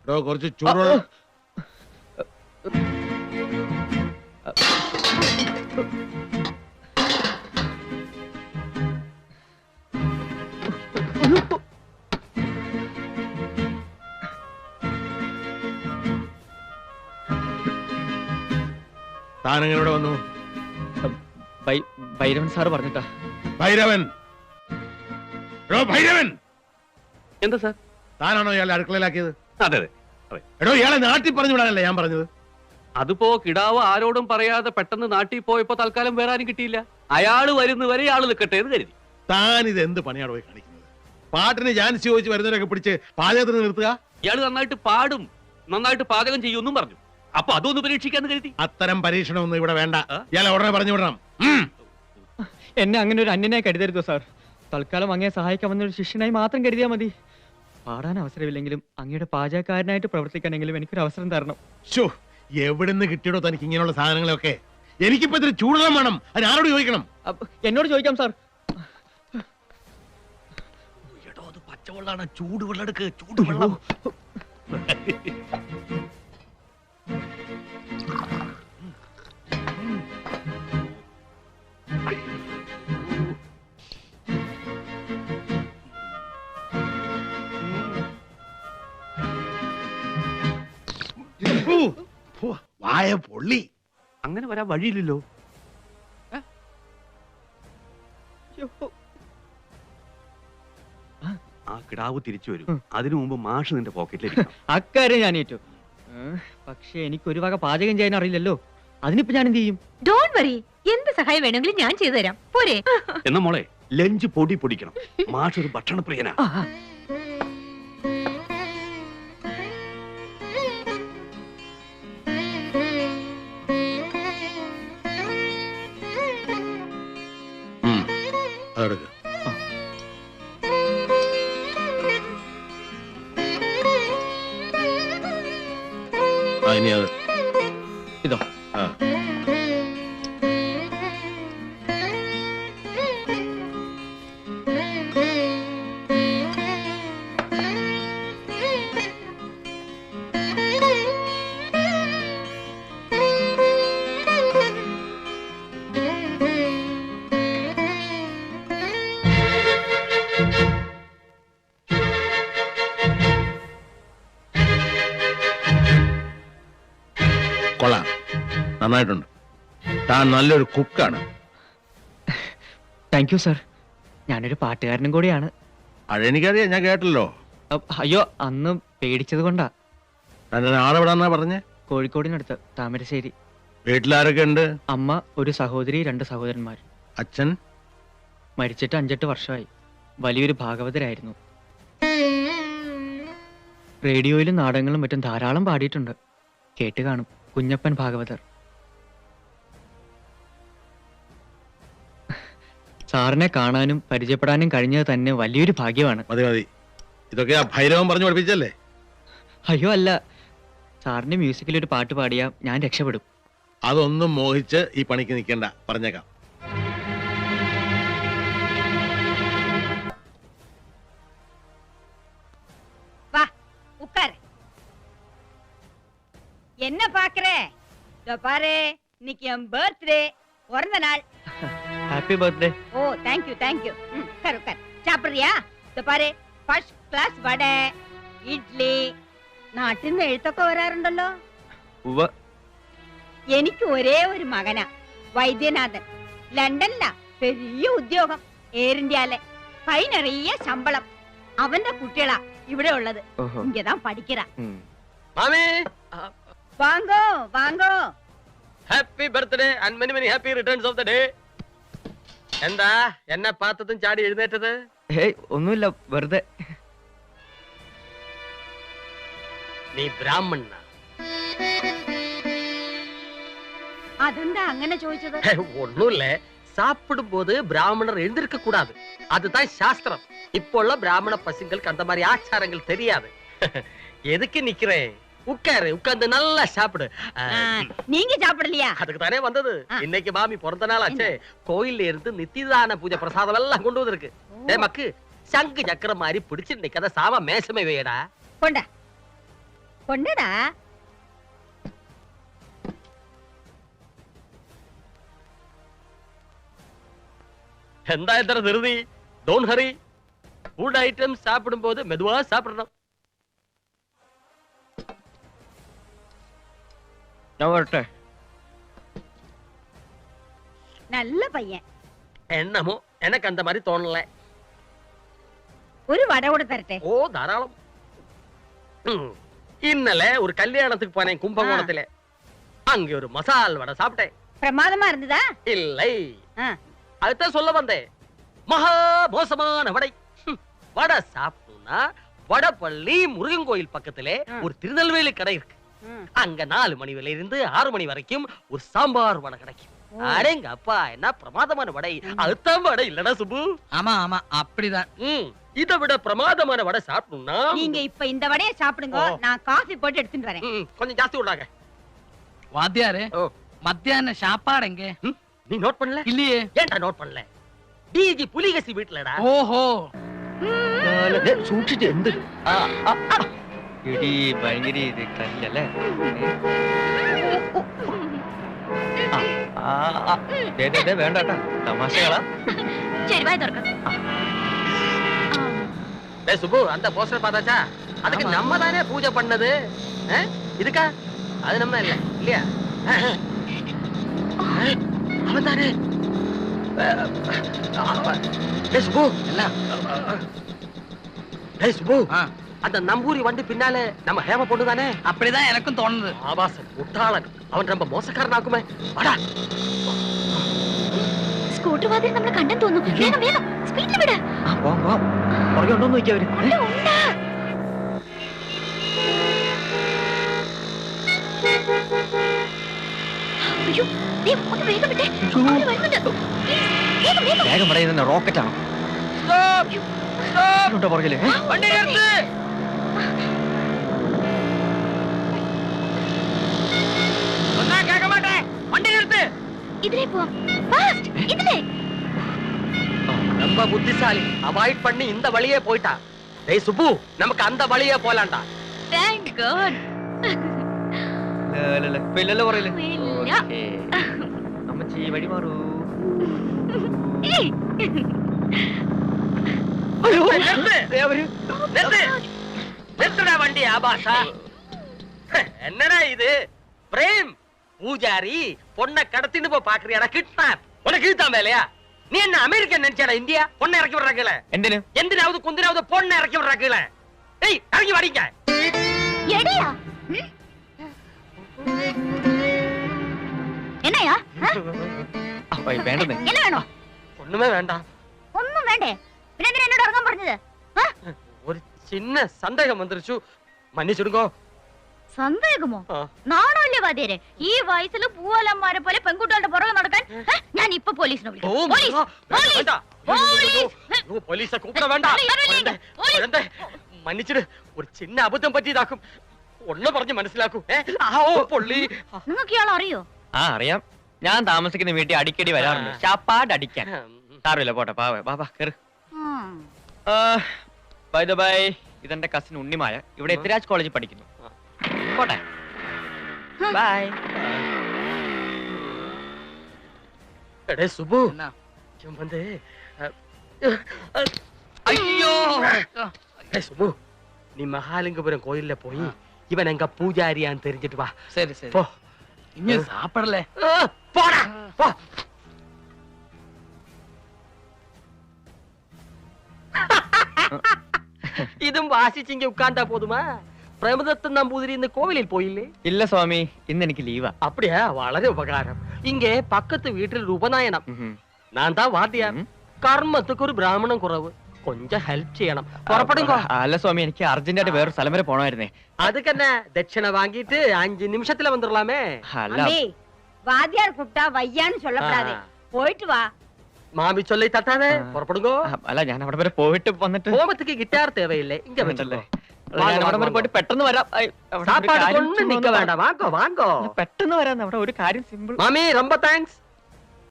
കുറച്ച് ചൂടുവെള്ളം. താനെങ്ങനെ ഇവിടെ വന്നു? ഭൈരവൻ സാറ് പറഞ്ഞിട്ടാ. ഭൈരവൻ? ഭൈരവൻ എന്താ സാർ? താനാണോ ഇയാളെ അടുക്കളയിലാക്കിയത്? അതെ അതെ. എടോ, ഇയാളെ നാട്ടിൽ പറഞ്ഞു വിടാനല്ലേ ഞാൻ പറഞ്ഞത്. അതിപ്പോ കിടാവ് ആരോടും പറയാതെ പെട്ടെന്ന് നാട്ടിൽ പോയപ്പോ തൽക്കാലം വേറെ ആരും കിട്ടിയില്ല. അയാള് വരുന്നവരെ ഇയാള് നിൽക്കട്ടെ എന്ന് കരുതി. താൻ ഇത് എന്ത് പണിയാണ് പോയി കാണിക്കുന്നത്? പാട്ടിന് ചാൻസ് ചോദിച്ച് വരുന്നവരൊക്കെ പിടിച്ച് പാചകത്തിന് നിർത്തുക. ഇയാള് നന്നായിട്ട് പാടും, നന്നായിട്ട് പാചകം ചെയ്യുമെന്നും പറഞ്ഞു. അപ്പൊ അതൊന്ന് പരീക്ഷിക്കാന്ന് കരുതി. അത്തരം പരീക്ഷണമൊന്നും ഇവിടെ വേണ്ട. ഇയാളെ ഉടനെ പറഞ്ഞു വിടണം. എന്നെ അങ്ങനെ ഒരു അന്യനായി കരുതരുതോ സാർ. തൽക്കാലം അങ്ങയെ സഹായിക്കാൻ വന്നൊരു ശിഷ്യനായി മാത്രം കരുതിയാൽ മതി. പാടാൻ അവസരമില്ലെങ്കിലും അങ്ങയുടെ പാചകക്കാരനായിട്ട് പ്രവർത്തിക്കാനെങ്കിലും എനിക്കൊരു അവസരം തരണം. എവിടുന്ന് കിട്ടിയോ തനിക്ക് ഇങ്ങനെയുള്ള സാധനങ്ങളൊക്കെ? എനിക്കിപ്പോ ഇത്തിരി ചൂടുവെള്ളം വേണം. അത് ആരോട് ചോദിക്കണം? എന്നോട് ചോദിക്കാം സാർ. അത് പച്ചവെള്ളാണ്. ചൂടുവെള്ളം എടുക്ക്, ചൂടുവെള്ളം. വായ പൊള്ളി. അങ്ങനെ വരാൻ വഴിയില്ലല്ലോ. ആ കിടാവ് തിരിച്ചു വരും. അതിനു മുമ്പ് മാഷ് നിന്റെ പോക്കറ്റിലിരിക്കണം. അക്കാര്യം ഞാൻ ഏറ്റു. പക്ഷെ എനിക്ക് ഒരു വക പാചകം ചെയ്യാൻ അറിയില്ലല്ലോ. അതിനിപ്പോ ഞാൻ എന്ത് ചെയ്യും? ഡോണ്ട് വറി, എന്ത് സഹായം വേണമെങ്കിലും ഞാൻ ചെയ്തു തരാം. പോരെ? എന്നാ മോളെ, ലഞ്ച് പൊടിക്കണം. മാഷ് ഒരു ഭക്ഷണപ്രിയനാ. അതെടുക്ക്. ഇനി അത് ഇതോ. കൊള്ളാം, നന്നായിട്ടുണ്ട്. താൻ നല്ലൊരു കുക്കാണ്. Thank you sir. ഞാനൊരു പാട്ടുകാരനും കൂടിയാണ്. അതെനിക്കറിയാം, ഞാൻ കേട്ടല്ലോ. അയ്യോ, അന്ന് പേടിച്ചത് കൊണ്ടാ. തന്റെ നാളെവിടാന്നാ പറഞ്ഞേ? കോഴിക്കോടിനടുത്ത് താമരശ്ശേരി. വീട്ടിലാരൊക്കെ ഉണ്ട്? അമ്മ, ഒരു സഹോദരി, 2 സഹോദരന്മാർ. അച്ഛൻ മരിച്ചിട്ട് 5-8 വർഷമായി. വലിയൊരു ഭാഗവതരായിരുന്നു. റേഡിയോയിലും നാടകങ്ങളും മറ്റും ധാരാളം പാടിയിട്ടുണ്ട്. കേട്ട് കാണും. കുഞ്ഞപ്പൻ ഭാഗവതർ. സാറിനെ കാണാനും പരിചയപ്പെടാനും കഴിഞ്ഞത് തന്നെ വലിയൊരു ഭാഗ്യമാണ്. മതി മതി, ഇതൊക്കെ ആ ഭൈരവൻ പറഞ്ഞു പഠിപ്പിച്ചല്ലേ? അയ്യോ അല്ല, സാറിന്റെ മ്യൂസിക്കിൽ ഒരു പാട്ട് പാടിയാ ഞാൻ രക്ഷപ്പെടും. അതൊന്നും മോഹിച്ച് ഈ പണിക്ക് നിൽക്കണ്ട, പറഞ്ഞേക്കാം. வா உட்காரு. என்ன பாக்குற? இதோ பாரு, இன்னைக்கு என் பர்த்டே, பிறந்த நாள். Happy birthday. Oh thank you thank you. உட்காரு உட்காரு. சாப்பிடுறியா? இதோ பாரு, ഫസ്റ്റ് ക്ലാസ് വട, ഇഡ്ലി. നാട്ടിൽ നിന്ന് എഴുത്തൊക്കെ വരാറുണ്ടല്ലോ. എനിക്ക് ഒരേ ഒരു മകനാ, വൈദ്യനാഥൻ. ലണ്ടനിലാ, പെരിയ ഉദ്യോഗം, എയർ ഇന്ത്യയിലെ. കൈ നിറയെ ശമ്പളം. അവന്റെ കുട്ടികളാ ഇവിടെ ഉള്ളത്. ഇങ്ങதான் പഠിக்கிறா. മാമി, വാങ്ങോ വാങ്ങോ. Happy birthday and many many happy returns of the day. എന്താ എന്നെ പാത്തതും ചാടി എഴുന്നേറ്റത്? ഹേയ്, ഒന്നുമില്ല, വെറുതെ. നീ ബ്രാഹ്മണ? അതെന്താ അങ്ങനെ ചോദിച്ചത്? ഒന്നുമില്ല, சாப்பிடும் போது பிராமணர் எழுந்திருக்க கூடாது, அதுதான் சாஸ்திரம். இப்போ உள்ள பிராமண பசங்களுக்கு அந்த மாதிரி ஆச்சாரங்கள் தெரியாது. எதுக்கு நிக்கிறேன்? உட்காரு, உட்கார்ந்து நல்லா சாப்பிடு. நீங்க சாப்பிடலையா? அதுக்கு தானே வந்தது. இன்னைக்கு மாமி பிறந்த நாள் ஆச்சே. கோயில்ல இருந்து நித்திதான பூஜை பிரசாதம் எல்லாம் கொண்டு வந்திருக்கு. ஏ மக்கு, சங்கு சக்கரம் மாதிரி பிடிச்சு இன்னைக்கு அதை சாம மேசமே வையடா. கொண்டா. കൊണ്ടടാ. എന്താ ഇത്ര ധൃതി? Don hurry. ഫുഡ് ഐറ്റംസ് சாப்பிடும்போது மெதுவா சாப்பிடணும். ഞാൻ വരട്ടെ. നല്ല പയ്യൻ. എന്നമോ എനക്ക് அந்த மாதிரி തോന്നല. ഒരു വട കൂടെ തരട്ടെ? ഓ ധാരാളം. ഇന്നലെ ഒരു കല്യാണத்துக்கு போனேன் கும்பகோணத்திலே. அங்க ஒரு மசால் வடை சாப்பிட்டேன். பிரமாதமா இருந்ததா? இல்லை. ஆ. அதுதான் சொல்ல வந்தேன். மகா மோசமான வடை. வடை சாப்பிட்டோம்னா வடபள்ளி முருகன் கோயில் பக்கத்திலே ஒரு திருநெல்வேலி கடை இருக்கு. அங்க 4 மணி வரையில இருந்து 6 மணி வரைக்கும் ஒரு சாம்பார் வடை கிடைக்கும். அடேங்க அப்பா, என்ன பிரமாதமான வடை. அதுதான் வடை இல்லடா சுப்பு? ஆமா ஆமா அப்படிதான். இதை விட பிரமாதமான வடை சாப்பிடணும்னா நீங்க இப்ப இந்த வடையை சாப்பிடுங்க, நான் காஃபி போட்டு எடுத்துட்டு வரேன். கொஞ்சம் ஜாஸ்தி விடுறாங்க. வாத்தியாரு, மத்தியான சாப்பாடு எங்க? நீ நோட் பண்ணல? இல்லையே. ஏன்டா நோட் பண்ணல? டிஜி புலிகேசி வீட்லடா. ஓஹோ. സൂക്ഷിച്ച് എന്ത് ഇടി ഭയങ്കര ഇത് കല്ലല്ലേ. വേണ്ട തമാശകളാ. ശരി, വായ തുറക്ക. டேய் சுப்பு, அந்த போஸ்டர் பார்த்தாச்சா? அதுக்கு நம்ம தானே பூஜை பண்ணது. இதுக்கா? அது நம்ம இல்ல இல்லையா? அவன் தானே. டேய் சுப்பு, என்ன? டேய் சுப்பு, அந்த நம்பூரி வண்டி பின்னாலே நம்ம ஹேம பொண்ணு தானே? அப்படிதான் எனக்கும் தோணுது. ஆபாசன் முட்டாளன், அவன் ரொம்ப மோசக்காரனாக்குமே. வாடா. സ്കൂട്ടർ വാതിൽ നമ്മൾ കണ്ടെന്ന് തോന്നുന്നു. വേഗം വേഗം സ്പീഡിൽ വിട്. പുറകെ ഉണ്ടോന്ന് നോക്കിയാ അവര്. അയ്യോ, നീ ഒന്ന് വേഗം വിട്ടേ. ആര് വരുന്നുണ്ട്? വേഗം വേഗം. വേഗം പറയുന്ന റോക്കറ്റാണോ? പുറകില് வண்டி நிறுத்து. சொன்னா கேட்க மாட்டேன். வண்டி நிறுத்து. ഇതിലേ പോവാം. ഫാസ്റ്റ് ഇതിലേ. ரொம்ப புத்திசாலி. அவாய்ட் பண்ணி இந்த வழியே போய்ட்டா. டேய் சுப்பு, நமக்கு அந்த வழியே போலாம்டா. Thank God. പിള്ളല്ലേ പറയില്ലേ? ഇല്ല. അമ്മച്ചി വഴി മാറൂ. நிறுத்துடா வண்டி ஆபாசா. என்னடா இது? பிரேம் பூஜாரி பொண்ணை கடத்தின்னு போய் பாக்குறியாடா? கிட்னாப். உனக்கு இதுதான் வேலையா? நீ என்ன அமெரிக்கன் நினைச்சாடா? இந்தியா பொண்ணை இறக்கி விடுறாங்கல. എന്തിനു? എന്തിനാவது കുന്തിനാவது பொண்ணை இறக்கி விடுறாங்கல. ஏய், இறங்கி வாடிங்க. എടിയാ. എന്നയാ? വേണ്ടത് என்ன வேணும்? ஒண்ணுமே வேண்டாம். ഒന്നും വേണ്ടേ? പിന്നെ എന്തിനാ എന്നോട് ഇറങ്ങാൻ പറഞ്ഞത്? ஒரு சின்ன சந்தேகம் வந்துருச்சு, മன்னிച്ചിടുங்கോ. സന്ദേഹമോ? നാണല്ലേ വാദ്യരെ? ഈ വയസ്സിൽ പൂവലന്മാരെ പോലെ പെൺകുട്ടികളുടെ പുറകെ നടക്കാൻ ഞാൻ ഇപ്പൊ പോലീസിനെ വിളിക്കും. പോലീസെ കൂപ്പിട വേണ്ട. മன்னிച്ചിട്, ഒരു ചിന്ന അബദ്ധം പറ്റിയതാക്കും. ഒന്ന് പറഞ്ഞ് മനസ്സിലാക്കൂ. പൊള്ളി. നിങ്ങൾക്ക് ഇയാൾ അറിയോ? ആ അറിയാം. ഞാൻ താമസിക്കുന്ന വീട്ടിൽ അടിക്കടി വരാറുണ്ട്. ചാപ്പാട് അടിക്കാൻ. സാറില്ല, പോട്ടെ. ബാബാ കേറ്. ബൈ ദ ബൈ, ഇതെന്റെ കസിൻ ഉണ്ണിമായ. ഇവിടെ എത്തിരാജ് കോളേജിൽ പഠിക്കുന്നു. പോട്ടെ. ബൈ. എടേ സുബു, என்ன? வந்து ஐயோ. சுபு, நீ மகாலிங்கபுரம் கோயில்ல போய் இவன் எங்க பூஜாரியான்னு தெரிஞ்சிட்டு வா. சரி சரி. போ. இன்னும் சாப்பிடல. போடா போ. ഇതും വാശിച്ചിങ്ങി ഉட்கார்ந்தா போதுமா? പ്രേമദത്തൻ നമ്പൂതിരി ഇന്ന് കോവിലിൽ പോയില്ലേ? ഇല്ല സ്വാമി, ഇന്ന് എനിക്ക് ലീവാ. அப்படியா? വളരെ ഉപകാരം. ഇങ്ങേ പക്കത്ത് വീട്ടിൽ ഒരു ഉപനയനം. ഞാൻ താ വാദ്യാർ. കർമ്മத்துக்கு ഒരു ബ്രാഹ്മണൻ കുറവ്. கொஞ்சம் ഹെൽപ്പ് ചെയ്യണം. പുറപ്പെടുങ്കോ. അല്ല സ്വാമി, എനിക്ക് അർജന്റായിട്ട് വേറെ സ്ഥലം വരെ പോണമായിരുന്നേ. அதுக்கென்ன ദക്ഷിണ വാങ്ങിട്ട് 5 நிமிஷத்துல வந்துடலாமே. അല്ല, வாத்தியார் கூப்பிட்டா வையான்னு சொல்லப்படாது. போயிட்டு வா. മാമി ചൊല്ലി തട്ടാതെ പുറപ്പെടുങ്കോ. അല്ല, ഞാൻ അവിടെ വരെ പോയിട്ട് വന്നിട്ട് ഹോമத்துக்கு ഗിറ്റാർ தேவையில்லை. ഇങ്ങ വെച്ചല്ലേ. ഞാൻ അവിടെ വരെ പോയിട്ട് പെട്ടെന്ന് വരാം. സാപ്പാട് കൊണ്ട് നിക്ക വേണ്ട. വാങ്ങോ വാങ്ങോ. പെട്ടെന്ന് വരാം. അവിടെ ഒരു കാര്യം സിമ്പിൾ. മാമി ரொம்ப താങ്ക്സ്.